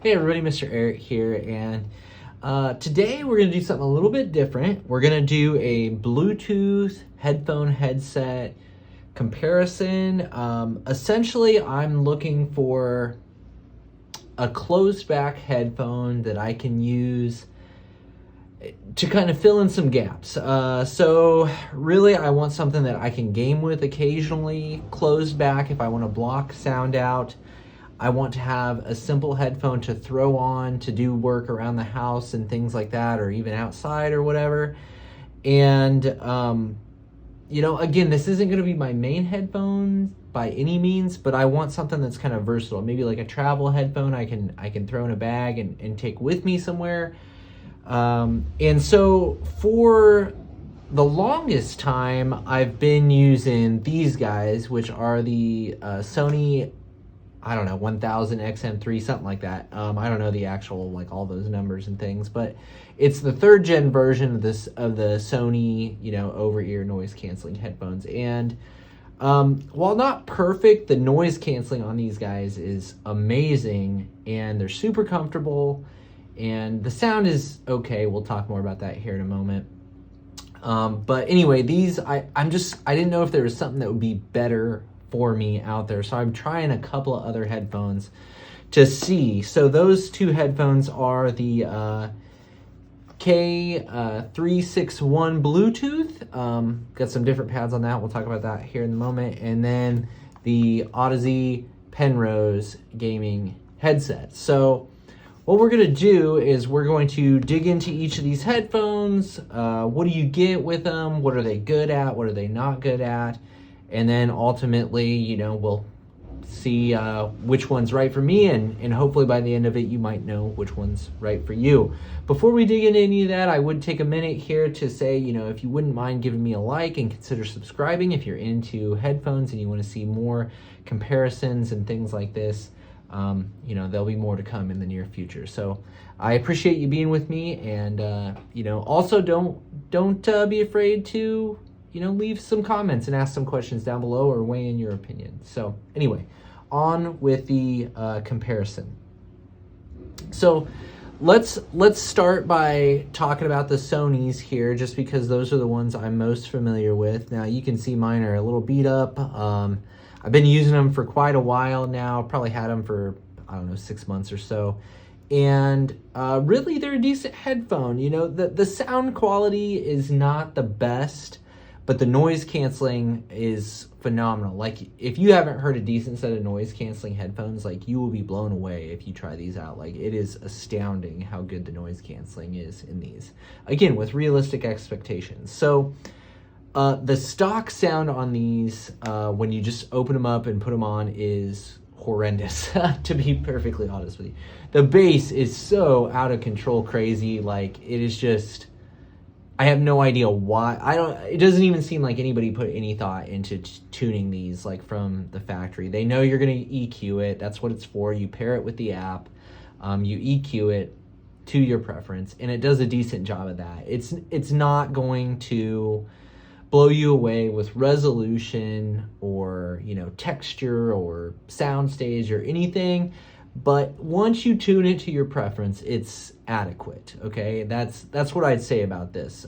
Hey everybody, MrAyrit here, and today we're going to do something a little bit different. We're going to do a Bluetooth headphone headset comparison. Essentially, I'm looking for a closed back headphone that I can use to kind of fill in some gaps. So really I want something that I can game with occasionally, closed back if I want to block sound out. I want to have a simple headphone to throw on to do work around the house and things like that, or even outside or whatever. And, you know, again, this isn't going to be my main headphone by any means, but I want something that's kind of versatile. Maybe like a travel headphone I can throw in a bag and take with me somewhere. And so for the longest time, I've been using these guys, which are the Sony, I don't know, WH-1000XM3, something like that. I don't know the actual, like, all those numbers and things, but it's the 3rd gen version of the Sony, you know, over-ear noise canceling headphones. And while not perfect, the noise canceling on these guys is amazing, and they're super comfortable, and the sound is okay. We'll talk more about that here in a moment. But anyway, these, I didn't know if there was something that would be better for me out there, so I'm trying a couple of other headphones to see. So those two headphones are the K361 Bluetooth. Got some different pads on that. We'll talk about that here in a moment. And then the Audeze Penrose gaming headset. So what we're going to do is we're going to dig into each of these headphones. What do you get with them? What are they good at? What are they not good at? And then ultimately, you know, we'll see which one's right for me, and hopefully by the end of it, you might know which one's right for you. Before we dig into any of that, I would take a minute here to say, you know, if you wouldn't mind giving me a like and consider subscribing if you're into headphones and you want to see more comparisons and things like this. You know, there'll be more to come in the near future. So I appreciate you being with me, and you know, also don't be afraid to, you know, leave some comments and ask some questions down below or weigh in your opinion. So anyway, on with the comparison. So let's start by talking about the Sonys here, just because those are the ones I'm most familiar with. Now you can see mine are a little beat up. I've been using them for quite a while now, probably had them for, I don't know, 6 months or so. And really they're a decent headphone. You know, the sound quality is not the best, but the noise canceling is phenomenal. Like, if you haven't heard a decent set of noise canceling headphones, like, you will be blown away if you try these out. Like, it is astounding how good the noise canceling is in these. Again, with realistic expectations. So the stock sound on these, when you just open them up and put them on, is horrendous, to be perfectly honest with you. The bass is so out of control crazy. Like, it is just, I have no idea why. It doesn't even seem like anybody put any thought into tuning these, like, from the factory. They know you're going to EQ it. That's what it's for. You pair it with the app. You EQ it to your preference, and it does a decent job of that. It's not going to blow you away with resolution or, you know, texture or sound stage or anything. But once you tune it to your preference, it's adequate, okay? That's what I'd say about this.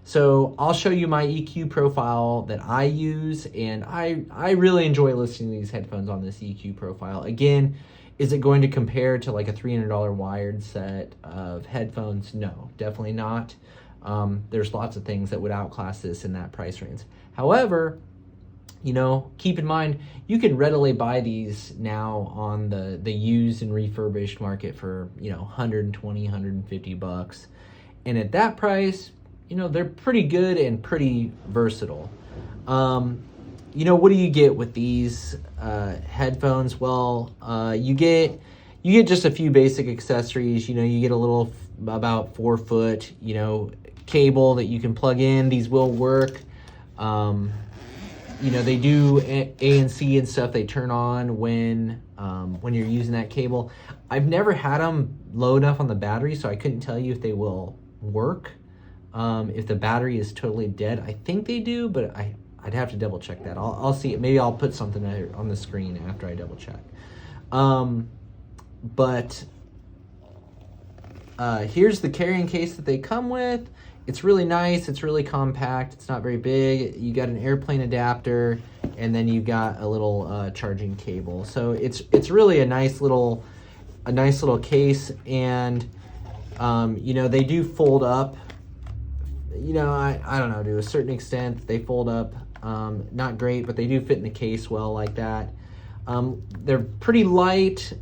So I'll show you my EQ profile that I use, and I really enjoy listening to these headphones on this EQ profile. Again, is it going to compare to like a $300 wired set of headphones? No, definitely not. There's lots of things that would outclass this in that price range. However, you know, keep in mind, you can readily buy these now on the used and refurbished market for, you know, 120, 150 bucks. And at that price, you know, they're pretty good and pretty versatile. You know, what do you get with these headphones? Well, you get just a few basic accessories. You know, you get a little, about 4 foot, you know, cable that you can plug in. These will work. You know, they do ANC and stuff. They turn on when you're using that cable. I've never had them low enough on the battery, so I couldn't tell you if they will work. If the battery is totally dead, I think they do, but I'd have to double check that. I'll see it. Maybe I'll put something on the screen after I double check. But Here's the carrying case that they come with. It's really nice. It's really compact. It's not very big. You got an airplane adapter, and then you got a little charging cable. So it's really a nice little case, and you know, they do fold up. You know, I don't know, to a certain extent they fold up. Not great, but they do fit in the case well like that. They're pretty light.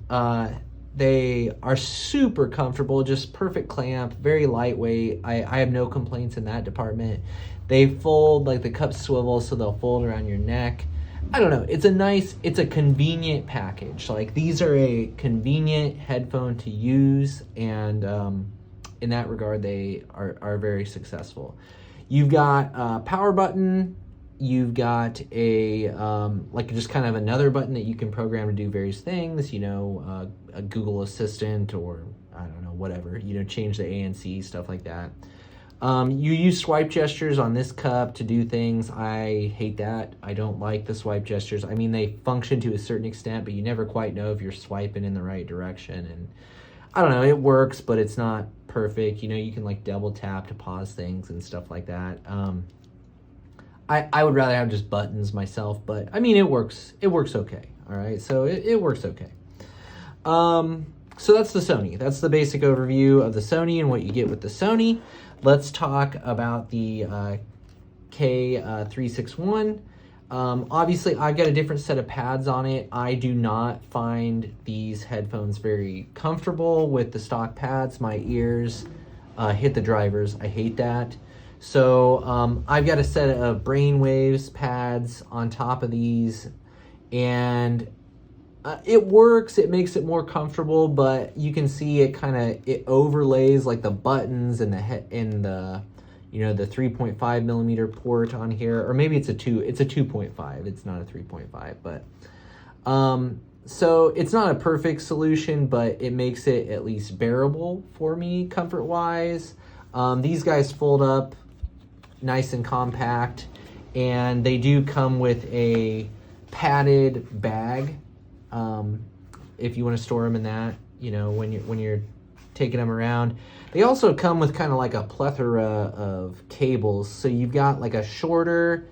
They are super comfortable, just perfect clamp, very lightweight. I have no complaints in that department. They fold, like the cups swivel, so they'll fold around your neck. I don't know, it's a convenient package. Like, these are a convenient headphone to use, and in that regard, they are very successful. You've got a power button. You've got a, like, just kind of another button that you can program to do various things, you know, a Google Assistant, or I don't know, whatever, you know, change the ANC, stuff like that. You use swipe gestures on this cup to do things. I hate that. I don't like the swipe gestures. I mean, they function to a certain extent, but you never quite know if you're swiping in the right direction. And I don't know, it works, but it's not perfect. You know, you can like double tap to pause things and stuff like that. I would rather have just buttons myself, but I mean, it works okay. All right, so it works okay. So that's the Sony. That's the basic overview of the Sony and what you get with the Sony. Let's talk about the K361. Obviously, I've got a different set of pads on it. I do not find these headphones very comfortable with the stock pads. My ears hit the drivers. I hate that. So I've got a set of Brainwaves pads on top of these, and it works. It makes it more comfortable, but you can see it overlays like the buttons and the you know, the 3.5 millimeter port on here, or maybe it's a 2.5. It's not a 3.5, but so it's not a perfect solution, but it makes it at least bearable for me comfort wise. These guys fold up nice and compact, and they do come with a padded bag if you want to store them in that, you know, when you're taking them around. They also come with kind of like a plethora of cables. So you've got like a shorter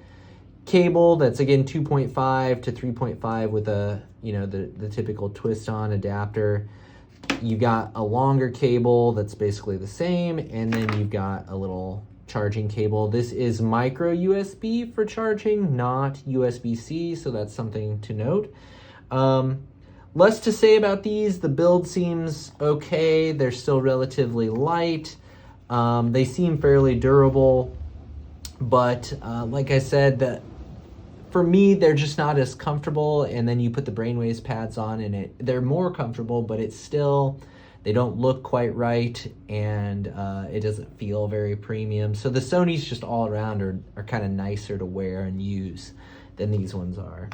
cable that's, again, 2.5 to 3.5 with a, you know, the typical twist-on adapter. You've got a longer cable that's basically the same, and then you've got a little charging cable. This is micro USB for charging, not USB-C, so that's something to note. Less to say about these. The build seems okay. They're still relatively light. They seem fairly durable, but like I said, for me, they're just not as comfortable. And then you put the Brainwaves pads on, and they're more comfortable, but it's still, they don't look quite right, and it doesn't feel very premium. So the Sonys just all around are kind of nicer to wear and use than these ones are.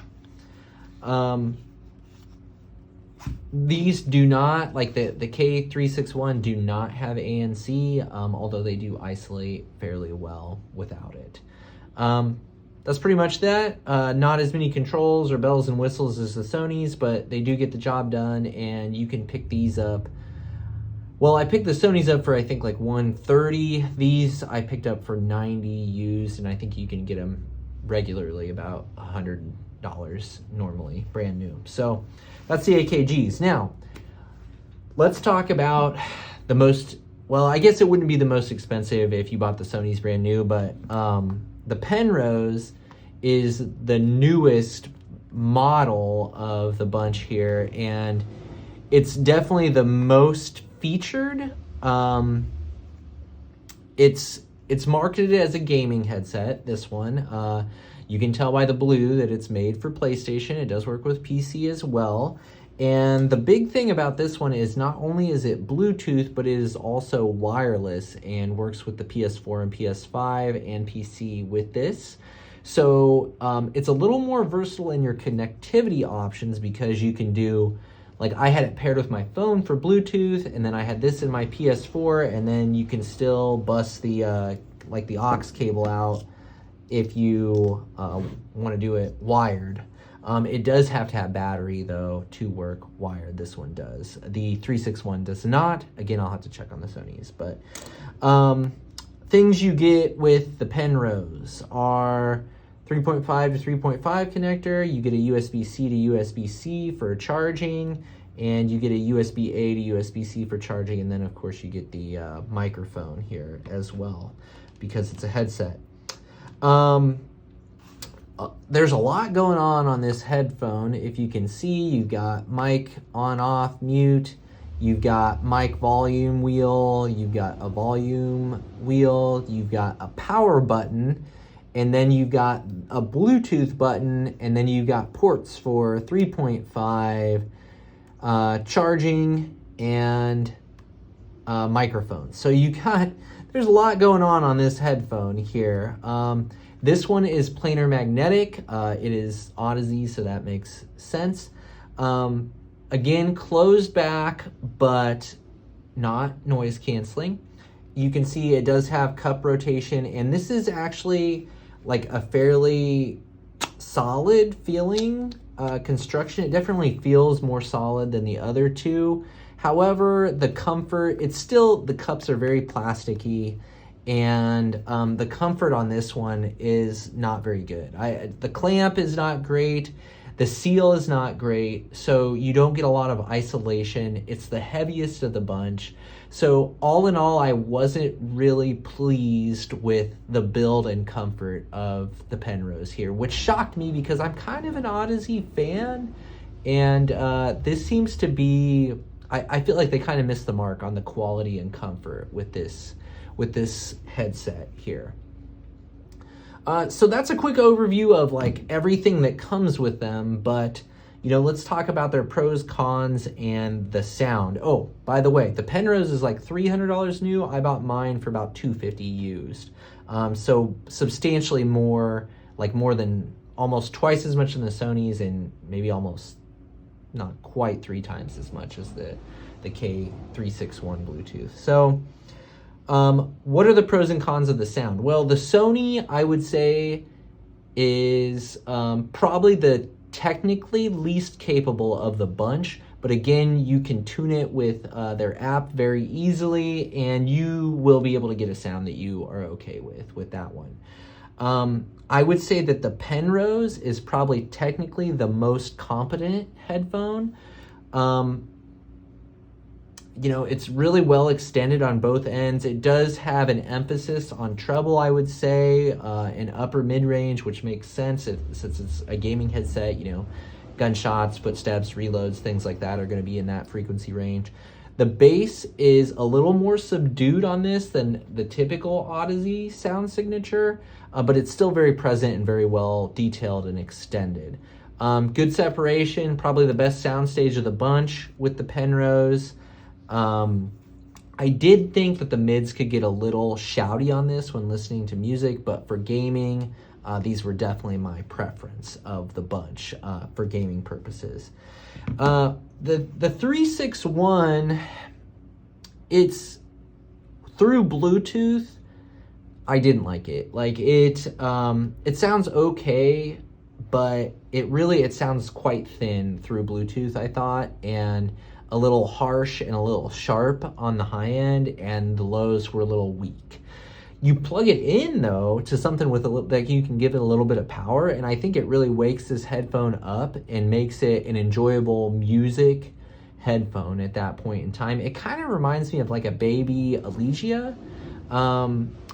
These do not, like the K361 do not have ANC, although they do isolate fairly well without it. That's pretty much that. Not as many controls or bells and whistles as the Sonys, but they do get the job done, and you can pick these up. Well, I picked the Sonys up for, I think, like $130. These I picked up for $90 used, and I think you can get them regularly about $100 normally, brand new. So that's the AKGs. Now, let's talk about the most, well, I guess it wouldn't be the most expensive if you bought the Sonys brand new, but the Penrose is the newest model of the bunch here, and it's definitely the most featured. It's marketed as a gaming headset, this one. You can tell by the blue that it's made for PlayStation. It does work with PC as well. And the big thing about this one is not only is it Bluetooth, but it is also wireless and works with the PS4 and PS5 and PC with this. So it's a little more versatile in your connectivity options, because you can do, like, I had it paired with my phone for Bluetooth, and then I had this in my PS4, and then you can still bust the like the aux cable out if you want to do it wired. It does have to have battery, though, to work wired. This one does. The 361 does not. Again, I'll have to check on the Sonys. But things you get with the Penrose are 3.5 to 3.5 connector. You get a USB-C to USB-C for charging. And you get a USB-A to USB-C for charging. And then, of course, you get the microphone here as well, because it's a headset. There's a lot going on this headphone. If you can see, you've got mic on, off, mute. You've got mic volume wheel. You've got a volume wheel. You've got a power button. And then you've got a Bluetooth button. And then you've got ports for 3.5, charging, and microphone. So there's a lot going on this headphone here. This one is planar magnetic. It is Audeze, so that makes sense. Again, closed back, but not noise canceling. You can see it does have cup rotation, and this is actually like a fairly solid feeling construction. It definitely feels more solid than the other two. However, the comfort, the cups are very plasticky, and the comfort on this one is not very good. The clamp is not great. The seal is not great, so you don't get a lot of isolation. It's the heaviest of the bunch. So all in all, I wasn't really pleased with the build and comfort of the Penrose here, which shocked me because I'm kind of an Audeze fan. And this seems to be, I feel like they kind of missed the mark on the quality and comfort with this headset here. So that's a quick overview of like everything that comes with them, but let's talk about their pros, cons, and the sound. Oh, by the way, the Penrose is like $300 new. I bought mine for about $250 used. So substantially more, like more than almost twice as much than the Sonys, and maybe almost not quite 3 times as much as the K361 Bluetooth. So what are the pros and cons of the sound? Well, the Sony, I would say, is probably the technically least capable of the bunch, but again, you can tune it with their app very easily, and you will be able to get a sound that you are okay with that one. I would say that the Penrose is probably technically the most competent headphone. It's really well extended on both ends. It does have an emphasis on treble, I would say, and upper mid-range, which makes sense since it's a gaming headset. Gunshots, footsteps, reloads, things like that are going to be in that frequency range. The bass is a little more subdued on this than the typical Audeze sound signature, but it's still very present and very well detailed and extended. Good separation, probably the best sound stage of the bunch with the Penrose. I did think that the mids could get a little shouty on this when listening to music, but for gaming, these were definitely my preference of the bunch for gaming purposes. The 361, it's through Bluetooth. I didn't like it. Like it sounds okay, but it sounds quite thin through Bluetooth, I thought, and a little harsh and a little sharp on the high end, and the lows were a little weak. You plug it in though to something with that you can give it a little bit of power, and I think it really wakes this headphone up and makes it an enjoyable music headphone at that point in time. It kind of reminds me of like a baby Allegia.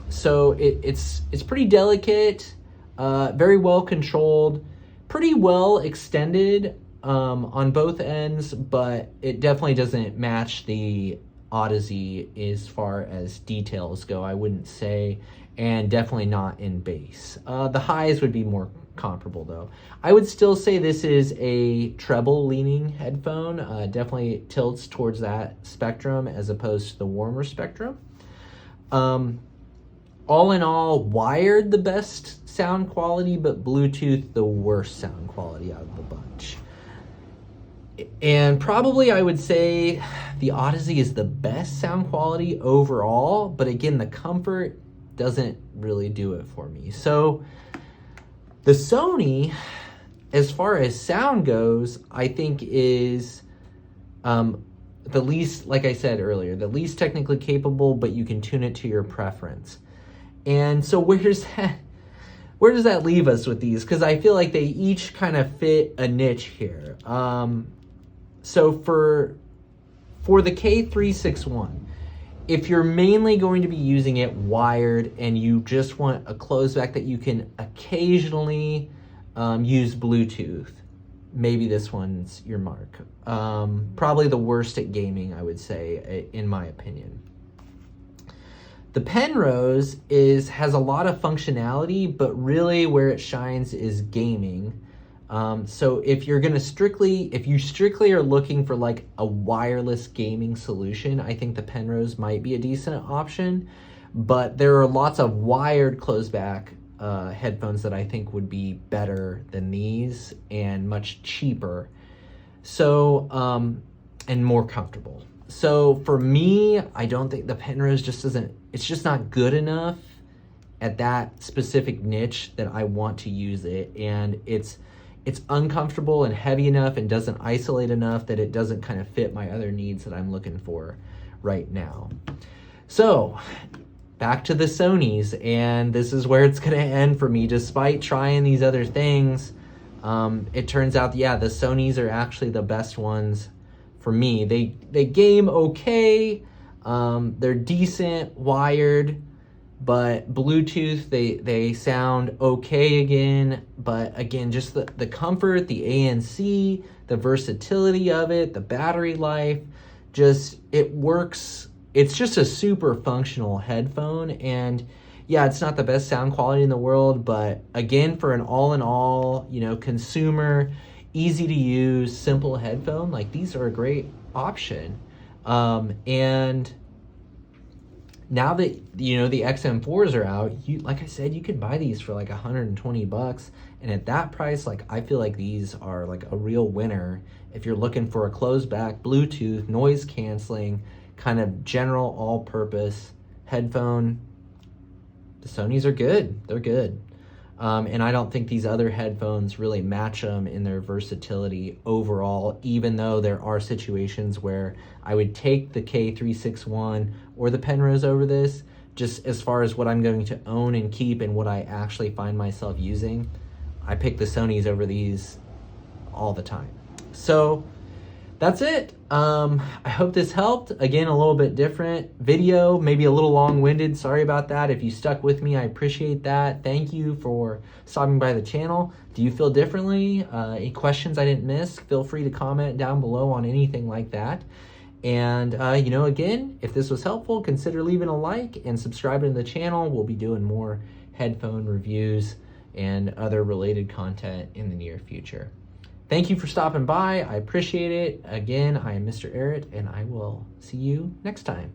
So it's pretty delicate, very well controlled, pretty well extended on both ends, but it definitely doesn't match the Audeze as far as details go, I wouldn't say, and definitely not in bass. The highs would be more comparable though. I would still say this is a treble leaning headphone. Definitely tilts towards that spectrum as opposed to the warmer spectrum. All in all, wired the best sound quality, but Bluetooth the worst sound quality out of the bunch. And probably I would say the Audeze is the best sound quality overall, but again, the comfort doesn't really do it for me. So the Sony, as far as sound goes, I think is the least, like I said earlier, the least technically capable, but you can tune it to your preference. And so where does that leave us with these? Because I feel like they each kind of fit a niche here. So for the K361, if you're mainly going to be using it wired and you just want a closed back that you can occasionally use Bluetooth, maybe this one's your mark. Probably the worst at gaming, I would say, in my opinion. The Penrose has a lot of functionality, but really where it shines is gaming. So if you strictly are looking for like a wireless gaming solution, I think the Penrose might be a decent option. But there are lots of wired closed back headphones that I think would be better than these and much cheaper. So, and more comfortable. So for me, I don't think the Penrose it's just not good enough at that specific niche that I want to use it. And it's uncomfortable and heavy enough and doesn't isolate enough that it doesn't kind of fit my other needs that I'm looking for right now. So back to the Sonys, and this is where it's going to end for me. Despite trying these other things, it turns out, yeah, the Sonys are actually the best ones for me. They game okay, they're decent wired, but Bluetooth, they sound okay again. But again, just the comfort, the ANC, the versatility of it, the battery life, it works. It's just a super functional headphone. And yeah, it's not the best sound quality in the world, but again, for an all-in-all, consumer, easy to use, simple headphone, like these are a great option. And now that, the XM4s are out, like I said, you could buy these for like $120. And at that price, like, I feel like these are like a real winner if you're looking for a closed back, Bluetooth, noise canceling, kind of general all-purpose headphone. The Sonys are good. They're good. And I don't think these other headphones really match them in their versatility overall, even though there are situations where I would take the K361 or the Penrose over this, just as far as what I'm going to own and keep and what I actually find myself using. I pick the Sonys over these all the time. So that's it. I hope this helped. Again, a little bit different video, maybe a little long-winded. Sorry about that. If you stuck with me, I appreciate that. Thank you for stopping by the channel. Do you feel differently? Any questions I didn't miss? Feel free to comment down below on anything like that. And, again, if this was helpful, consider leaving a like and subscribing to the channel. We'll be doing more headphone reviews and other related content in the near future. Thank you for stopping by. I appreciate it. Again, I am MrAyrit, and I will see you next time.